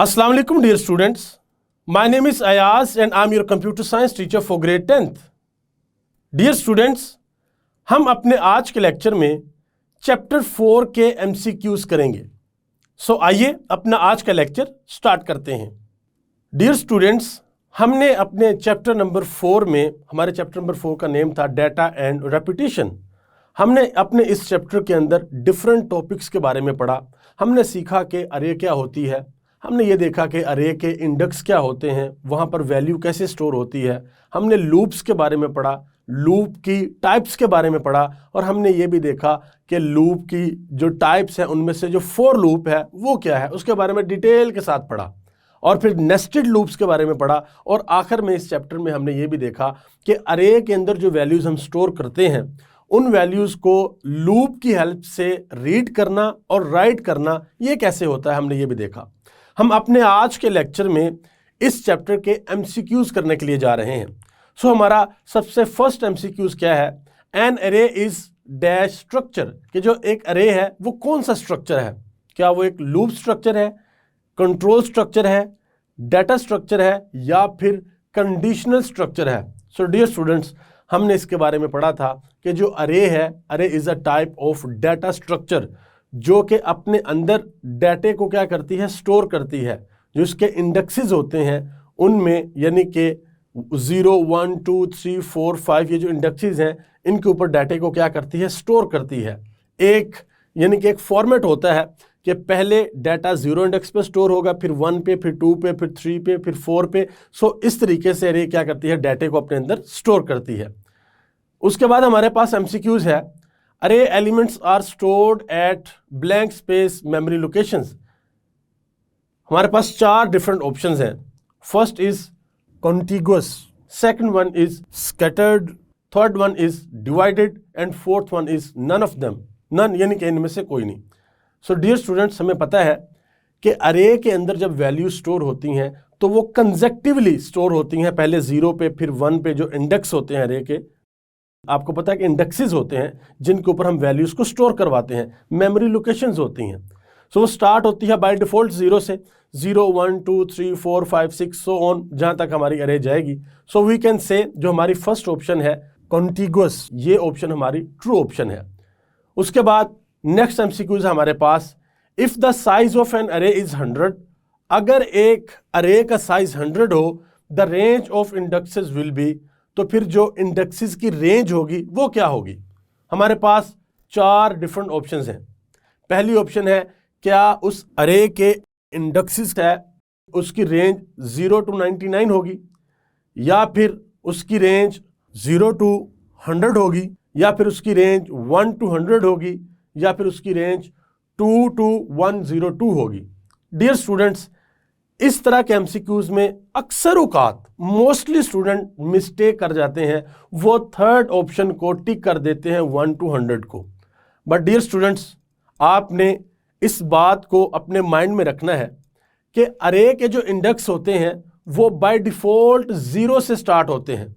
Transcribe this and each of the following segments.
Assalamu alaikum dear students. My name is Ayaz and I am your computer science teacher for grade 10th. Dear students, हम अपने आज के lecture में chapter 4 के MCQs करेंगे. सो आइए अपना आज का लेक्चर स्टार्ट करते हैं. डियर स्टूडेंट्स, हमने अपने चैप्टर नंबर 4 में, हमारे चैप्टर नंबर 4 का नेम था डाटा एंड रेपिटेशन. हमने अपने इस चैप्टर के अंदर डिफरेंट टॉपिक्स के बारे में पढ़ा. हमने सीखा कि अरे क्या होती है, हमने ये देखा कि अरे के इंडेक्स क्या होते हैं, वहाँ पर वैल्यू कैसे स्टोर होती है. हमने लूप्स के बारे में पढ़ा, लूप की टाइप्स के बारे में पढ़ा, और हमने ये भी देखा कि लूप की जो टाइप्स हैं उनमें से जो फॉर लूप है वो क्या है, उसके बारे में डिटेल के साथ पढ़ा. और फिर नेस्टेड लूप्स के बारे में पढ़ा. और आखिर में इस चैप्टर में हमने ये भी देखा कि अरे के अंदर जो वैल्यूज़ हम स्टोर करते हैं उन वैल्यूज़ को लूप की हेल्प से रीड करना और राइट करना ये कैसे होता है, हमने ये भी देखा. हम अपने आज के लेक्चर में इस चैप्टर के MCQs करने के लिए जा रहे हैं. सो हमारा सबसे फर्स्ट MCQs क्या है? एन अरे इज डैश स्ट्रक्चर, कि जो एक अरे है वो कौन सा स्ट्रक्चर है. क्या वो एक लूप स्ट्रक्चर है, कंट्रोल स्ट्रक्चर है, डाटा स्ट्रक्चर है, या फिर कंडीशनल स्ट्रक्चर है. सो डियर स्टूडेंट्स, हमने इसके बारे में पढ़ा था कि जो अरे है, अरे is a type of data structure जो कि अपने अंदर डाटे को क्या करती है, स्टोर करती है. जो इसके इंडेक्सेस होते हैं उनमें, यानी कि 0, 1, 2, 3, 4, 5 ये जो इंडेक्सेस हैं इनके ऊपर डाटे को क्या करती है, स्टोर करती है. एक यानी कि एक फॉर्मेट होता है कि पहले डाटा 0 इंडेक्स पे स्टोर होगा, फिर 1 पे, फिर 2 पे, फिर 3 पे, फिर 4 पे. सो इस तरीके से अरे क्या करती है, डाटे को अपने अंदर स्टोर करती है. उसके बाद हमारे पास MCQs है. Array elements are stored at blank space memory locations. हमारे पास 4 डिफरेंट ऑप्शंस हैं. First is contiguous, second one is scattered, third one is divided and fourth one is none of them. None यानी कि इनमें से कोई नहीं. सो डियर स्टूडेंट्स, हमें पता है कि अरे के अंदर जब वैल्यू स्टोर होती हैं तो वो कंसेक्टिवली स्टोर होती हैं. पहले 0 पे, फिर 1 पे जो इंडेक्स होते हैं अरे के, आपको पता है कि इंडेक्सेस होते हैं जिनके ऊपर हम वैल्यूज़ को स्टोर करवाते हैं, मेमोरी लोकेशंस होती हैं. सो वो स्टार्ट होती है बाय डिफ़ॉल्ट 0 से, 0, 1, 2, 3, 4, 5, 6 सो ऑन, जहाँ तक हमारी अरे जाएगी. सो वी कैन से जो हमारी फर्स्ट ऑप्शन है कॉन्टिगुअस, ये ऑप्शन हमारी ट्रू ऑप्शन है. उसके बाद नेक्स्ट MCQs हमारे पास, if the size of an array is 100, अगर एक अरे का साइज 100 हो, the range of indexes will be, तो फिर जो इंडेक्सेस की रेंज होगी वो क्या होगी. हमारे पास 4 डिफरेंट ऑप्शंस हैं. पहली ऑप्शन है, क्या उस अरे के इंडेक्सेस है उसकी रेंज 0 to 99 होगी, या फिर उसकी रेंज 0 to 100 होगी, या फिर उसकी रेंज 1 to 100 होगी, या फिर उसकी रेंज 2 to 102 होगी. डियर स्टूडेंट्स, इस तरह के MCQs में अक्सर औकात मोस्टली स्टूडेंट मिस्टेक कर जाते हैं, वो थर्ड ऑप्शन को टिक कर देते हैं 1 to 100 को. बट डियर स्टूडेंट्स, आपने इस बात को अपने माइंड में रखना है कि अरे के जो इंडेक्स होते हैं वो बाय डिफ़ॉल्ट 0 से स्टार्ट होते हैं,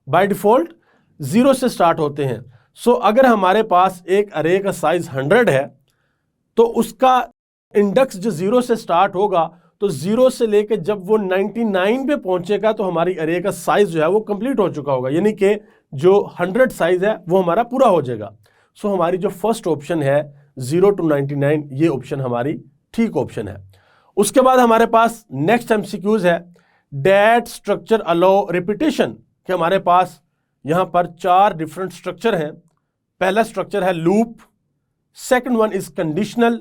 बाय डिफ़ॉल्ट 0 से स्टार्ट होते हैं. सो अगर हमारे पास एक अरे का साइज 100 है तो उसका इंडेक्स जो 0 से स्टार्ट होगा, तो 0 से लेकर जब वो 99 पे पहुंचेगा तो हमारी अरे का साइज जो है वो कंप्लीट हो चुका होगा, यानी कि जो 100 साइज है वो हमारा पूरा हो जाएगा. सो हमारी जो फर्स्ट ऑप्शन है 0 to 99, ये ऑप्शन हमारी ठीक ऑप्शन है. उसके बाद हमारे पास नेक्स्ट MCQs है, डैट स्ट्रक्चर अलाउ रिपीटेशन, कि हमारे पास यहाँ पर 4 डिफरेंट स्ट्रक्चर हैं. पहला स्ट्रक्चर है loop, second one is conditional,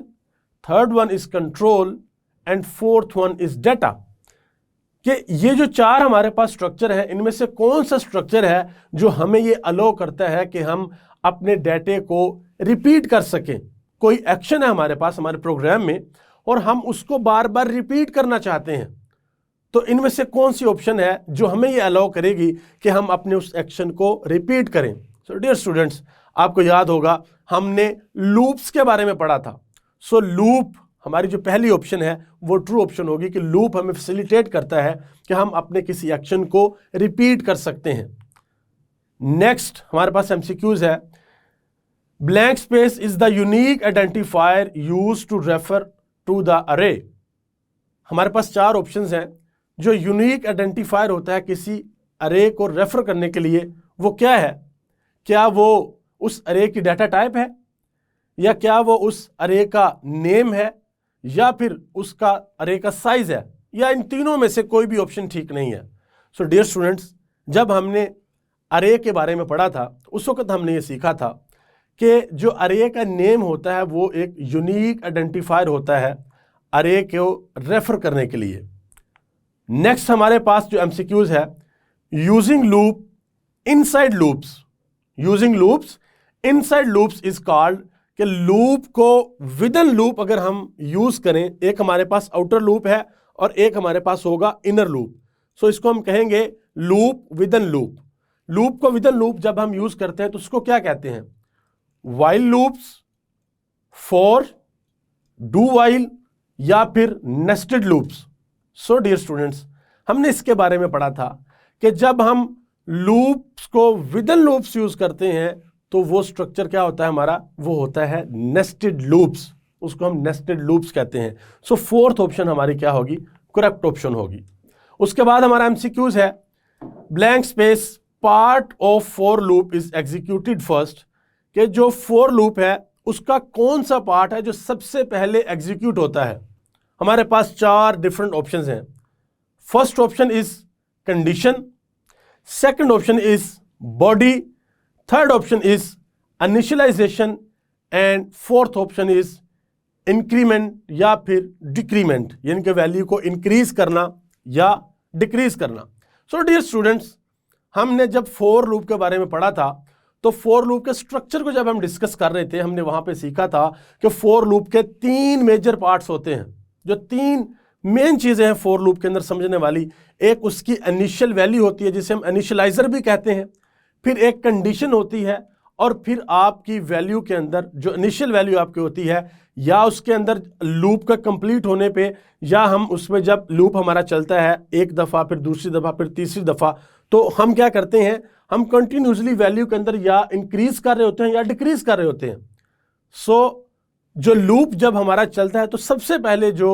third one is control and fourth one is data. कि ये जो 4 हमारे पास स्ट्रक्चर है, इनमें से कौन सा स्ट्रक्चर है जो हमें ये अलाउ करता है कि हम अपने डाटे को रिपीट कर सकें. कोई एक्शन है हमारे पास हमारे प्रोग्राम में और हम उसको बार बार रिपीट करना चाहते हैं, तो इनमें से कौन सी ऑप्शन है जो हमें ये अलाउ करेगी कि हम अपने उस एक्शन को रिपीट करें. सो डियर स्टूडेंट्स, आपको याद होगा हमने लूप्स के बारे में पढ़ा था. सो लूप हमारी जो पहली ऑप्शन है वो ट्रू ऑप्शन होगी कि लूप हमें फैसिलिटेट करता है कि हम अपने किसी एक्शन को रिपीट कर सकते हैं. नेक्स्ट हमारे पास MCQs है, blank space is the unique identifier used to refer to the array. हमारे पास 4 ऑप्शंस हैं। जो यूनिक आइडेंटिफायर होता है किसी अरे को रेफर करने के लिए, वो क्या है? क्या वो उस अरे की डाटा टाइप है, या क्या वो उस अरे का नेम है, या फिर उसका अरे का साइज है, या इन तीनों में से कोई भी ऑप्शन ठीक नहीं है। सो डियर स्टूडेंट्स, जब हमने अरे के बारे में पढ़ा था उस वक्त हमने ये सीखा था कि जो अरे का नेम होता है वो एक यूनिक आइडेंटिफायर होता है अरे को रेफर करने के लिए। नेक्स्ट हमारे पास जो एमसीक्यूज है, using loop inside loops. Using loops inside loops is called, कि लूप को विद इन लूप अगर हम यूज करें, एक हमारे पास आउटर लूप है और एक हमारे पास होगा इनर लूप, सो इसको हम कहेंगे loop with in loop. Loop को विद इन लूप जब हम यूज करते हैं तो उसको क्या कहते हैं? While loops, for, do while, या फिर nested loops. So dear students, हमने इसके बारे में पढ़ा था कि जब हम लूप्स को विद इन लूप्स यूज करते हैं तो वो स्ट्रक्चर क्या होता है हमारा? वो होता है नेस्टेड लूप्स, उसको हम नेस्टेड लूप्स कहते हैं। सो फोर्थ ऑप्शन हमारी क्या होगी? करेक्ट ऑप्शन होगी। उसके बाद हमारा एमसीक्यूज है, blank space part of for loop is executed first, कि जो फॉर लूप है उसका कौन सा पार्ट है जो सबसे पहले एग्जीक्यूट होता है? हमारे पास 4 डिफरेंट ऑप्शंस हैं। First option is condition, second option is body, third option is initialisation, and fourth option is increment या फिर डिक्रीमेंट, यानी कि वैल्यू को इंक्रीज करना या डिक्रीज करना। सो डियर स्टूडेंट्स, हमने जब फॉर लूप के बारे में पढ़ा था तो फॉर लूप के स्ट्रक्चर को जब हम डिस्कस कर रहे थे, हमने वहां पे सीखा था कि फॉर लूप के 3 मेजर पार्ट्स होते हैं। जो 3 मेन चीजें हैं फॉर लूप के अंदर समझने वाली, एक उसकी इनिशियल वैल्यू होती है जिसे हम इनिशियलाइजर भी कहते हैं, फिर एक कंडीशन होती है, और फिर आपकी वैल्यू के अंदर जो इनिशियल वैल्यू आपकी होती है, या उसके अंदर लूप का कंप्लीट होने पे, या हम उसमें जब लूप हमारा चलता है एक दफ़ा, फिर दूसरी दफ़ा, फिर तीसरी दफ़ा, तो हम क्या करते हैं? हम कंटिन्यूसली वैल्यू के अंदर या इंक्रीज कर रहे होते हैं या डिक्रीज कर रहे होते हैं। सो जो लूप जब हमारा चलता है तो सबसे पहले जो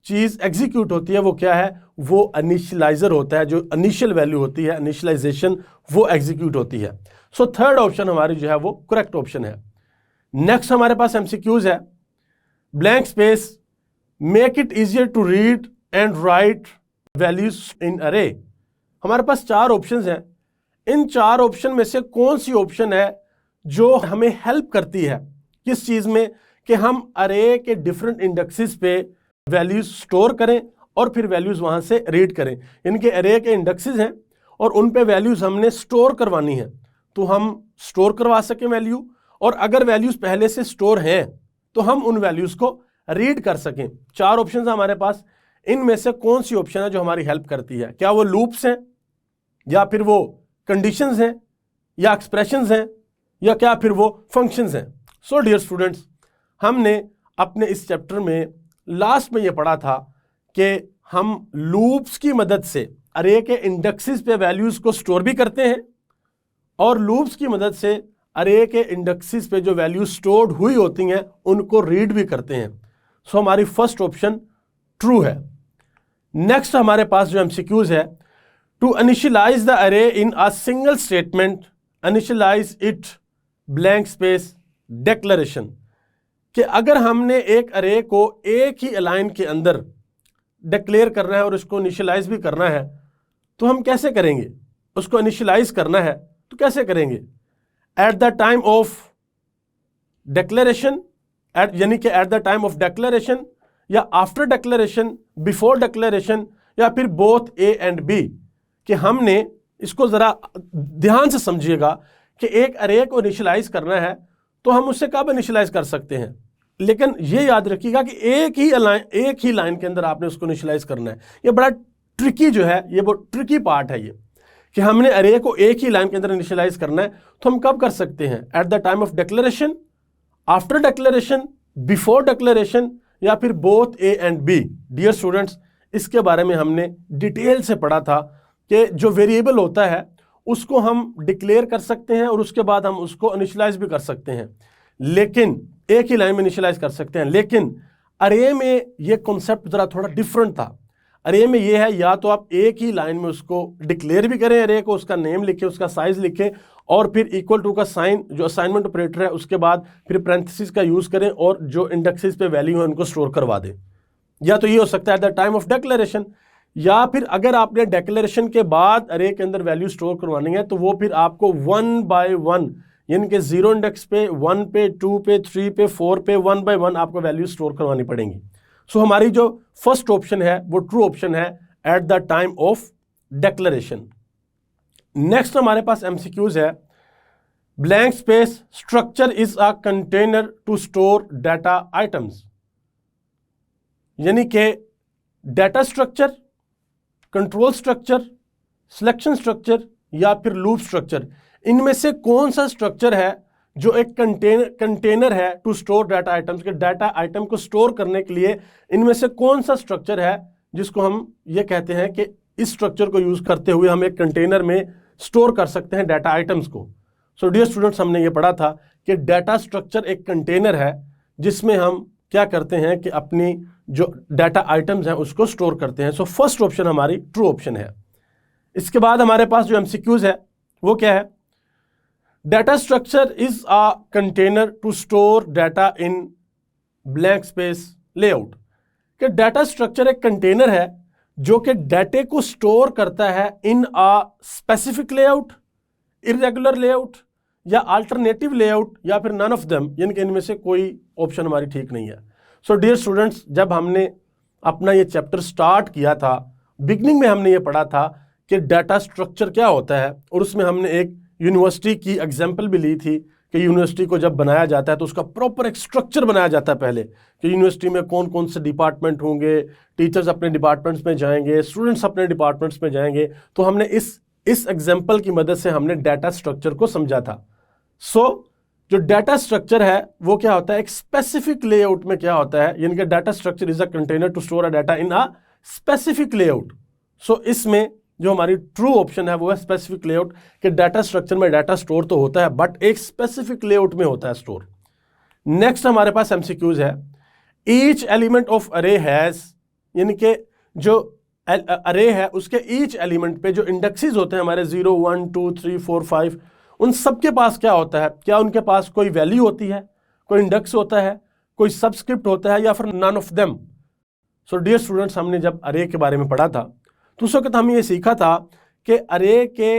चीज़ एग्जीक्यूट होती है वो क्या है? वो इनिशियलाइजर होता है। जो इनिशियल वैल्यू होती है, इनिशियलाइजेशन, वो एग्जीक्यूट होती है। सो थर्ड ऑप्शन हमारी जो है वो करेक्ट ऑप्शन है। नेक्स्ट हमारे पास एमसीक्यूज है, blank space make it easier to read and write values in array. हमारे पास 4 ऑप्शंस हैं। इन 4 ऑप्शन में से कौन सी ऑप्शन है जो हमें हेल्प करती है किस चीज में? कि हम अरे के डिफरेंट इंडेक्सेस पे वैल्यूज स्टोर करें और फिर वैल्यूज वहां से रीड करें। इनके अरे के इंडेक्सेस हैं और उन पे वैल्यूज हमने स्टोर करवानी है, तो हम स्टोर करवा सकें वैल्यू, और अगर वैल्यूज पहले से स्टोर हैं तो हम उन वैल्यूज को रीड कर सकें। 4 ऑप्शन है हमारे पास, इनमें से कौन सी ऑप्शन है जो हमारी हेल्प करती है? क्या वो लूप्स हैं, या फिर वो कंडीशंस हैं, या एक्सप्रेशंस हैं, या क्या फिर वो फंक्शंस हैं? सो डियर स्टूडेंट्स, हमने अपने इस चैप्टर में लास्ट में ये पढ़ा था कि हम लूप्स की मदद से अरे के इंडेक्सेस पे वैल्यूज को स्टोर भी करते हैं, और लूप्स की मदद से अरे के इंडेक्सेस पे जो वैल्यूज स्टोर्ड हुई होती हैं उनको रीड भी करते हैं। सो हमारी फर्स्ट ऑप्शन ट्रू है। नेक्स्ट हमारे पास जो एमसीक्यूज है, to initialise the array in a single statement initialise it blank space declaration, कि अगर हमने एक अरे को एक ही लाइन के अंदर डिक्लेयर करना है और उसको इनिशियलाइज भी करना है, तो हम कैसे करेंगे? उसको इनिशियलाइज करना है तो कैसे करेंगे? Eight the time of declaration, यानी कि eight the time of declaration, या आफ्टर डिक्लेरेशन, बिफोर डिक्लेरेशन, या फिर बोथ ए एंड बी। कि हमने इसको जरा ध्यान से समझिएगा कि एक अरे को इनिशियलाइज करना है तो हम उससे कब इनिशियलाइज कर सकते हैं, लेकिन ये याद रखिएगा कि एक ही लाइन के अंदर आपने उसको इनिशियलाइज करना है। ये बड़ा ट्रिकी जो है, ये बहुत ट्रिकी पार्ट है ये, कि हमने अरे को एक ही लाइन के अंदर इनिशियलाइज करना है, तो हम कब कर सकते हैं? At the time of declaration, after declaration, before declaration, या फिर both A and B. Dear students, इसके बारे में हमने डिटेल से पढ़ा था कि जो वेरिएबल होता है उसको हम डिक्लेयर कर सकते हैं और उसके बाद हम उसको इनिशियलाइज भी कर सकते हैं, लेकिन एक ही लाइन में इनिशियलाइज कर सकते हैं। लेकिन अरे में ये कॉन्सेप्ट जरा थोड़ा डिफरेंट था। अरे में ये है या तो आप एक ही लाइन में उसको डिक्लेयर भी करें अरे को, उसका नेम लिखे, उसका साइज लिखे और फिर इक्वल टू का साइन जो असाइनमेंट ऑपरेटर है उसके बाद फिर पैरेंथेसिस का यूज करें और जो इंडेक्सेस पे वैल्यू है उनको स्टोर करवा दें। या तो ये हो सकता है at the time of declaration, या फिर अगर आपने डिक्लेरेशन के बाद अरे के अंदर वैल्यू स्टोर करवानी है तो वो फिर आपको 1 बाय 1 यानी कि 0 इंडेक्स पे, 1 पे, 2 पे, 3 पे, 4 पे 1 बाय 1 आपको वैल्यू स्टोर करवानी पड़ेंगी। सो हमारी जो फर्स्ट ऑप्शन है वो ट्रू ऑप्शन है at the time of declaration. Next हमारे पास एमसीक्यूज है। Blank space structure is a container to store data items, यानी कि data structure, control structure, selection structure या फिर लूप स्ट्रक्चर, इनमें से कौन सा स्ट्रक्चर है जो एक कंटेनर है टू स्टोर डाटा आइटम्स, के डाटा आइटम को स्टोर करने के लिए इनमें से कौन सा स्ट्रक्चर है जिसको हम ये कहते हैं कि इस स्ट्रक्चर को यूज करते हुए हम एक कंटेनर में स्टोर कर सकते हैं डाटा आइटम्स को। सो डियर स्टूडेंट्स, हमने ये पढ़ा था कि डाटा स्ट्रक्चर एक कंटेनर है जिसमें हम क्या करते हैं कि अपनी जो डाटा आइटम्स हैं उसको स्टोर करते हैं। सो फर्स्ट ऑप्शन हमारी ट्रू ऑप्शन है। इसके बाद हमारे पास जो एमसीक्यूज है वो क्या है? Data structure is a container to store data in blank space layout, कि डाटा स्ट्रक्चर एक कंटेनर है जो कि डाटे को स्टोर करता है in a specific layout, irregular layout या अल्टरनेटिव लेआउट या फिर नन ऑफ देम, यानी कि इनमें से कोई ऑप्शन हमारी ठीक नहीं है। सो डियर स्टूडेंट्स, जब हमने अपना ये चैप्टर स्टार्ट किया था, बिगनिंग में हमने ये पढ़ा था कि डाटा स्ट्रक्चर क्या होता है, और उसमें हमने एक यूनिवर्सिटी की एग्जाम्पल भी ली थी कि यूनिवर्सिटी को जब बनाया जाता है तो उसका प्रॉपर एक स्ट्रक्चर बनाया जाता है पहले, कि यूनिवर्सिटी में कौन कौन से डिपार्टमेंट होंगे, टीचर्स अपने डिपार्टमेंट्स में जाएंगे, स्टूडेंट्स अपने डिपार्टमेंट्स में जाएंगे। तो हमने इस एग्जाम्पल की मदद से हमने डाटा स्ट्रक्चर को समझा था। सो जो डाटा स्ट्रक्चर है वो क्या होता है? एक स्पेसिफिक लेआउट में क्या होता है, यानी कि data structure is a container to store a data in a specific layout. So इसमें जो हमारी ट्रू ऑप्शन है वो है स्पेसिफिक लेआउट, कि डाटा स्ट्रक्चर में डाटा स्टोर तो होता है बट एक स्पेसिफिक लेआउट में होता है स्टोर। नेक्स्ट हमारे पास एमसीक्यूज है। ईच एलिमेंट ऑफ अरे हैज, यानी कि जो अरे है उसके ईच एलिमेंट पे जो इंडेक्सेस होते हैं हमारे 0, 1, 2, 3, 4, 5, उन सबके पास क्या होता है? क्या उनके पास कोई वैल्यू होती है, कोई इंडेक्स होता है, कोई सबस्क्रिप्ट होता है, या फिर none of them? So dear students, हमने जब अरे के बारे में पढ़ा था तो उस वक्त हमने ये सीखा था कि अरे के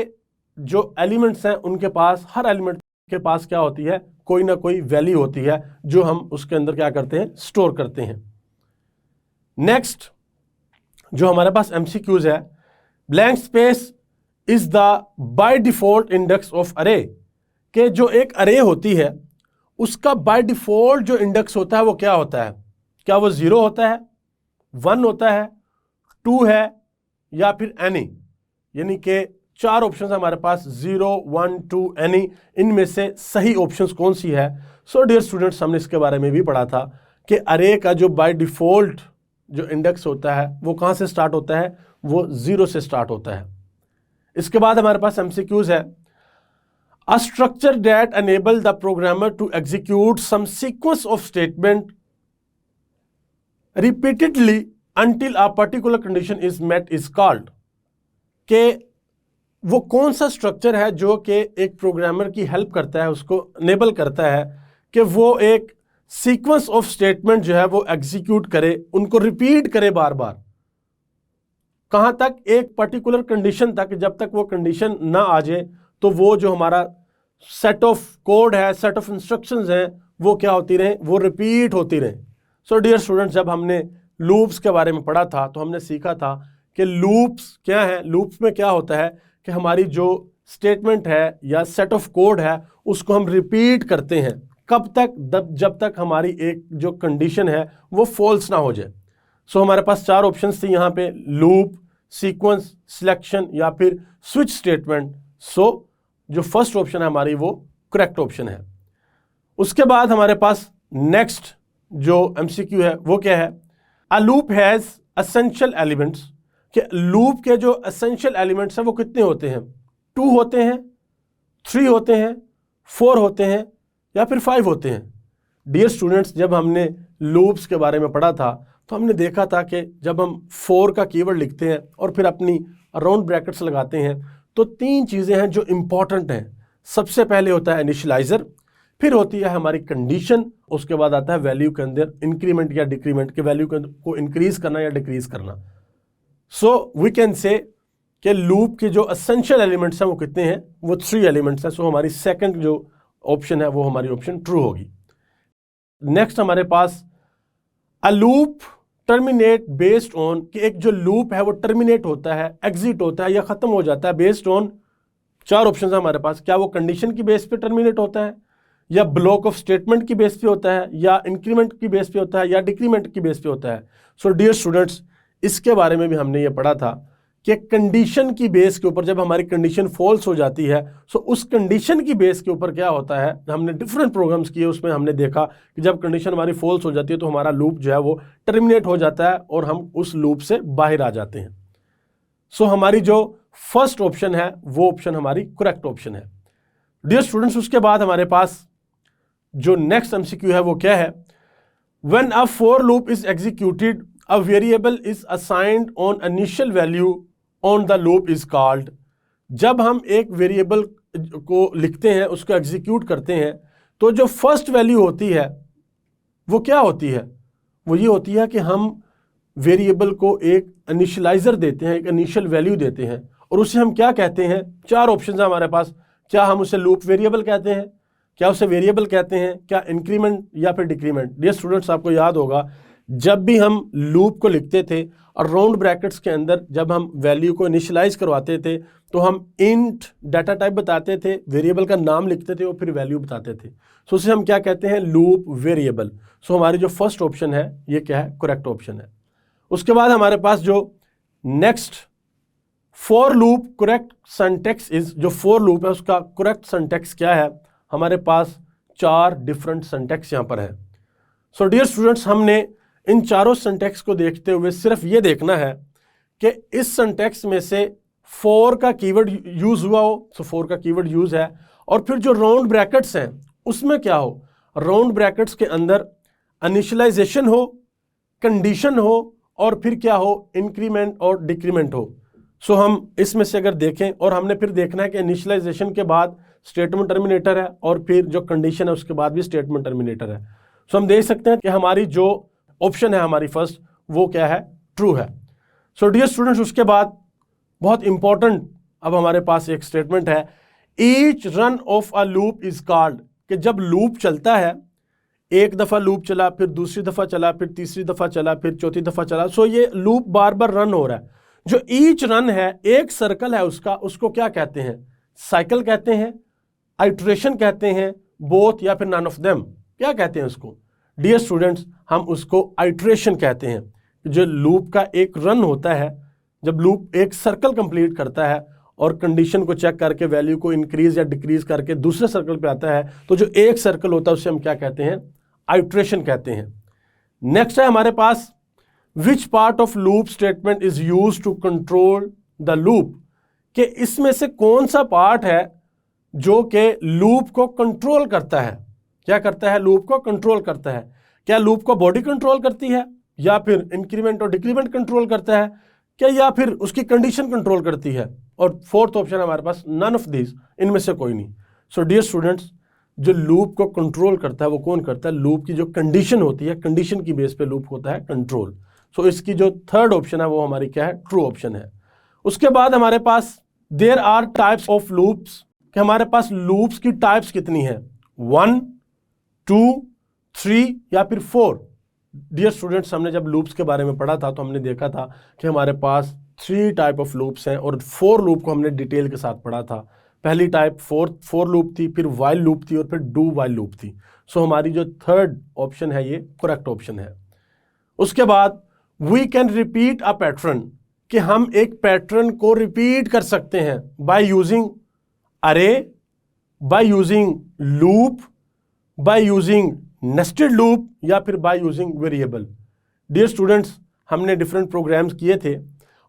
जो एलिमेंट्स हैं उनके पास, हर एलिमेंट के पास क्या होती है? कोई ना कोई वैल्यू होती है जो हम उसके अंदर क्या करते हैं? स्टोर करते हैं। नेक्स्ट जो हमारे पास एमसीक्यूज है, blank space is the by default index of अरे, के जो एक अरे होती है उसका बाय डिफॉल्ट जो इंडेक्स होता है वो क्या होता है? क्या वो 0 होता है, 1 होता है, 2 है या फिर एनी? यानी कि 4 ऑप्शन हमारे पास, 0, 1, 2, एनी। इनमें से सही ऑप्शन कौन सी है? सो डियर स्टूडेंट्स, हमने इसके बारे में भी पढ़ा था कि अरे का जो बाय डिफॉल्ट जो इंडेक्स होता है वो कहां से स्टार्ट होता है? वो 0 से स्टार्ट होता है। इसके बाद हमारे पास एमसीक्यूज है। A structure that enable the programmer to execute some sequence of statement repeatedly until a particular condition is met is called, के वो कौन सा स्ट्रक्चर है जो कि एक प्रोग्रामर की हेल्प करता है, उसको इनेबल करता है कि वो एक सीक्वेंस ऑफ स्टेटमेंट जो है वो एग्जीक्यूट करे, उनको रिपीट करे बार बार। कहां तक? एक पर्टिकुलर कंडीशन तक। जब तक वो कंडीशन ना आ जाए तो वो जो हमारा सेट ऑफ कोड है, सेट ऑफ इंस्ट्रक्शंस हैं, वो क्या होती रहे? वो रिपीट होती रहे। सो डियर स्टूडेंट्स, जब हमने लूप्स के बारे में पढ़ा था तो हमने सीखा था कि लूप्स क्या है। लूप्स में क्या होता है कि हमारी जो स्टेटमेंट है या सेट ऑफ कोड है उसको हम रिपीट करते हैं। कब तक? जब तक हमारी एक जो कंडीशन है वो फॉल्स ना हो जाए। सो हमारे पास 4 ऑप्शंस थी यहाँ पे, लूप, सीक्वेंस, सिलेक्शन या फिर स्विच स्टेटमेंट। सो जो फर्स्ट ऑप्शन है हमारी वो करेक्ट ऑप्शन है। उसके बाद हमारे पास नेक्स्ट जो एमसीक्यू है वो क्या है? A loop has essential elements, कि लूप के जो essential elements हैं वो कितने होते हैं? 2 होते हैं, 3 होते हैं, 4 होते हैं या फिर 5 होते हैं? डियर स्टूडेंट्स, जब हमने लूप्स के बारे में पढ़ा था तो हमने देखा था कि जब हम फॉर का कीवर्ड लिखते हैं और फिर अपनी राउंड ब्रैकेट्स लगाते हैं तो 3 चीज़ें हैं जो इम्पॉर्टेंट हैं। सबसे पहले होता है इनिशियलाइजर, फिर होती है हमारी कंडीशन, उसके बाद आता है वैल्यू के अंदर इंक्रीमेंट या डिक्रीमेंट के वैल्यू को इंक्रीज करना या डिक्रीज करना। सो वी कैन से कि लूप के जो एसेंशियल एलिमेंट्स हैं वो कितने हैं, वो 3 एलिमेंट्स हैं। सो हमारी सेकंड जो ऑप्शन है वो हमारी ऑप्शन ट्रू होगी। नेक्स्ट हमारे पास a loop terminate based on, कि एक जो लूप है वो टर्मिनेट होता है, एग्जिट होता है या खत्म हो जाता है बेस्ड ऑन 4 ऑप्शन है हमारे पास। क्या वो कंडीशन की बेस पे टर्मिनेट होता है, या ब्लॉक ऑफ स्टेटमेंट की बेस पे होता है, या इंक्रीमेंट की बेस पे होता है, या डिक्रीमेंट की बेस पे होता है। सो डियर स्टूडेंट्स, इसके बारे में भी हमने ये पढ़ा था कि कंडीशन की बेस के ऊपर जब हमारी कंडीशन फॉल्स हो जाती है सो उस कंडीशन की बेस के ऊपर क्या होता है, हमने डिफरेंट प्रोग्राम्स किए, उसमें हमने देखा कि जब कंडीशन हमारी फॉल्स हो जाती है तो हमारा लूप जो है वो टर्मिनेट हो जाता है और हम उस लूप से बाहर आ जाते हैं। सो हमारी जो फर्स्ट ऑप्शन है वो ऑप्शन हमारी करेक्ट ऑप्शन है। डियर स्टूडेंट्स, उसके बाद हमारे पास जो नेक्स्ट एमसीक्यू है वो क्या है, when a for loop is executed a variable is assigned on initial value on the loop is called. जब हम एक वेरिएबल को लिखते हैं, उसको एग्जीक्यूट करते हैं, तो जो फर्स्ट वैल्यू होती है वो क्या होती है, वो ये होती है कि हम वेरिएबल को एक इनिशियलाइजर देते हैं, एक इनिशियल वैल्यू देते हैं, और उसे हम क्या कहते हैं, 4 ऑप्शन है हमारे पास। क्या हम उसे लूप वेरिएबल कहते हैं, क्या उसे वेरिएबल कहते हैं, क्या इंक्रीमेंट या फिर डिक्रीमेंट। डियर स्टूडेंट्स, आपको याद होगा जब भी हम लूप को लिखते थे और राउंड ब्रैकेट्स के अंदर जब हम वैल्यू को इनिशियलाइज करवाते थे तो हम इंट डाटा टाइप बताते थे, वेरिएबल का नाम लिखते थे और फिर वैल्यू बताते थे। सो उसे हम क्या कहते हैं, लूप वेरिएबल। सो हमारी जो फर्स्ट ऑप्शन है ये क्या है, करेक्ट ऑप्शन है। उसके बाद हमारे पास जो next for loop correct syntax is, जो फॉर लूप है उसका करेक्ट सिंटैक्स क्या है, हमारे पास 4 डिफरेंट सिंटैक्स यहाँ पर है। सो डियर स्टूडेंट्स, हमने इन चारों सिंटैक्स को देखते हुए सिर्फ ये देखना है कि इस सिंटैक्स में से फॉर का कीवर्ड यूज हुआ हो, सो फॉर का कीवर्ड यूज है, और फिर जो राउंड ब्रैकेट्स हैं उसमें क्या हो, राउंड ब्रैकेट्स के अंदर इनिशियलाइजेशन हो, कंडीशन हो, और फिर क्या हो, इंक्रीमेंट और डिक्रीमेंट हो। सो हम इसमें से अगर देखें, और हमने फिर देखना है कि इनिशियलाइजेशन के बाद स्टेटमेंट टर्मिनेटर है और फिर जो कंडीशन है उसके बाद भी स्टेटमेंट टर्मिनेटर है। सो हम देख सकते हैं कि हमारी जो ऑप्शन है हमारी फर्स्ट वो क्या है, ट्रू है। सो डियर स्टूडेंट्स, उसके बाद बहुत इंपॉर्टेंट अब हमारे पास एक स्टेटमेंट है, each run of a loop is called, कि जब लूप चलता है, एक दफा लूप चला, फिर दूसरी दफा चला, फिर तीसरी दफा चला, फिर चौथी दफा चला, सो ये लूप बार बार रन हो रहा है। जो ईच रन है, एक सर्कल है उसका, उसको क्या कहते हैं, साइकिल कहते हैं, आइट्रेशन कहते हैं, बोथ या फिर नन ऑफ देम, क्या कहते हैं उसको। डियर स्टूडेंट्स, हम उसको आइट्रेशन कहते हैं। जो लूप का एक रन होता है, जब लूप एक सर्कल कंप्लीट करता है और कंडीशन को चेक करके वैल्यू को इंक्रीज या डिक्रीज करके दूसरे सर्कल पे आता है, तो जो एक सर्कल होता है उसे हम क्या कहते हैं, आइट्रेशन कहते हैं। नेक्स्ट है हमारे पास, which part of loop statement is use to control the loop, कि इसमें से कौन सा पार्ट है जो कि लूप को कंट्रोल करता है। क्या करता है, लूप को कंट्रोल करता है। क्या लूप को बॉडी कंट्रोल करती है, या फिर इंक्रीमेंट और डिक्रीमेंट कंट्रोल करता है, क्या या फिर उसकी कंडीशन कंट्रोल करती है। और फोर्थ ऑप्शन है हमारे पास, नन ऑफ दिस, इनमें से कोई नहीं। सो डियर स्टूडेंट्स, जो लूप को कंट्रोल करता है वो कौन करता है, लूप की जो कंडीशन होती है, कंडीशन की बेस पे लूप होता है कंट्रोल। सो इसकी जो थर्ड ऑप्शन है वो हमारी क्या है, ट्रू ऑप्शन है। उसके बाद हमारे पास there are types of loops, कि हमारे पास लूप्स की टाइप्स कितनी है, 1, 2, 3 या फिर 4। डियर स्टूडेंट्स, हमने जब लूप्स के बारे में पढ़ा था तो हमने देखा था कि हमारे पास 3 टाइप ऑफ लूप्स हैं और 4 लूप को हमने डिटेल के साथ पढ़ा था। पहली टाइप फोर लूप थी, फिर वाइल लूप थी और फिर डू वाइल लूप थी। सो हमारी जो थर्ड ऑप्शन है ये करेक्ट ऑप्शन है। उसके बाद we can repeat a pattern, कि हम एक पैटर्न को रिपीट कर सकते हैं by using array, by using loop, by using nested loop, या फिर by using variable. Dear students, हमने डिफरेंट प्रोग्राम्स किए थे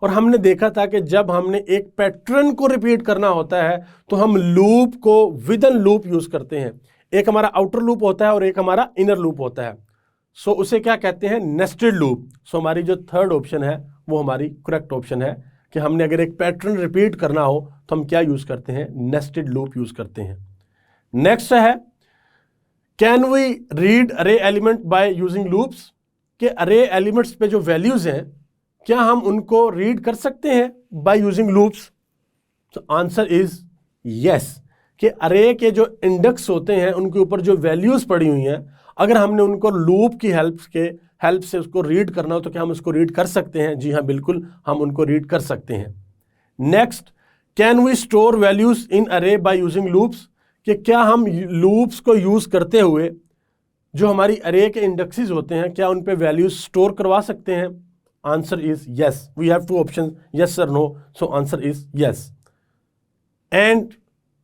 और हमने देखा था कि जब हमने एक पैटर्न को रिपीट करना होता है तो हम लूप को विद इन लूप यूज करते हैं। एक हमारा आउटर लूप होता है और एक हमारा इनर लूप होता है। सो उसे क्या कहते हैं, नेस्टेड लूप। सो हमारी जो थर्ड ऑप्शन है वो हमारी करेक्ट ऑप्शन है कि हमने अगर एक पैटर्न रिपीट करना हो तो हम क्या यूज करते हैं, नेस्टेड लूप यूज करते हैं। नेक्स्ट है, कैन वी रीड अरे एलिमेंट बाय यूजिंग लूप्स, कि अरे एलिमेंट्स पे जो वैल्यूज हैं क्या हम उनको रीड कर सकते हैं बाय यूजिंग लूप्स। तो आंसर इज यस, कि अरे के जो इंडेक्स होते हैं उनके ऊपर जो वैल्यूज पड़ी हुई हैं, अगर हमने उनको लूप की हेल्प से उसको रीड करना हो तो क्या हम उसको रीड कर सकते हैं। जी हाँ, बिल्कुल हम उनको रीड कर सकते हैं। Next, can we store values in array by using loops, कि क्या हम लूप्स को यूज करते हुए जो हमारी अरे के इंडेक्सेस होते हैं क्या उन पे वैल्यूज स्टोर करवा सकते हैं। Answer is yes, we have two option, yes और no, so answer is yes. And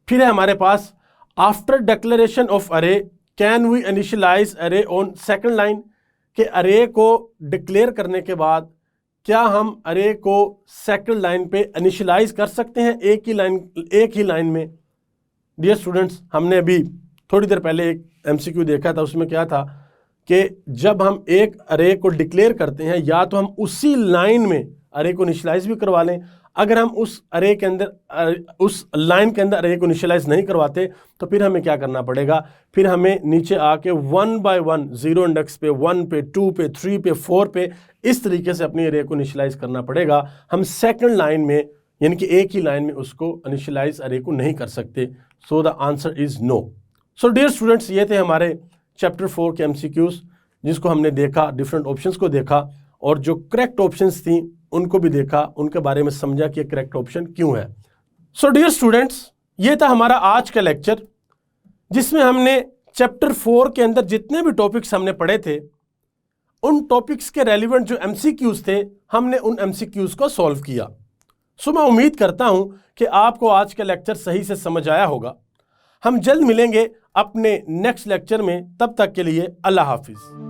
फिर है हमारे पास, after declaration of array can we initialise array on second line, के अरे को डिक्लेयर करने के बाद क्या हम अरे को सेकंड लाइन पे इनिशियलाइज कर सकते हैं, एक ही लाइन में। डियर स्टूडेंट्स, हमने अभी थोड़ी देर पहले एक एमसीक्यू देखा था, उसमें क्या था कि जब हम एक अरे को डिक्लेयर करते हैं या तो हम उसी लाइन में अरे को इनिशियलाइज भी करवा लें, अगर हम उस अरे के अंदर उस लाइन के अंदर अरे को इनिशियलाइज नहीं करवाते तो फिर हमें क्या करना पड़ेगा, फिर हमें नीचे आके 1 बाय 1 जीरो इंडेक्स पे 1 पे 2 पे 3 पे 4 पे इस तरीके से अपनी अरे को इनिशियलाइज करना पड़ेगा। हम सेकंड लाइन में यानी कि एक ही लाइन में उसको इनिशियलाइज अरे को नहीं कर सकते। So the answer is no. So dear students, ये थे हमारे चैप्टर 4 के एमसीक्यूज, जिसको हमने देखा, डिफरेंट ऑप्शंस को देखा और जो करेक्ट ऑप्शंस थी उनको भी देखा, उनके बारे में समझा कि करेक्ट ऑप्शन क्यों है। सो डियर स्टूडेंट्स, ये था हमारा आज का लेक्चर, जिसमें हमने चैप्टर 4 के अंदर जितने भी टॉपिक्स हमने पढ़े थे उन टॉपिक्स के रेलिवेंट जो एमसीक्यूज थे हमने उन एमसीक्यूज को सॉल्व किया। सो मैं उम्मीद करता हूं कि आपको आज का लेक्चर सही से समझ आया होगा। हम जल्द मिलेंगे अपने नेक्स्ट लेक्चर में, तब तक के लिए अल्लाह हाफिज।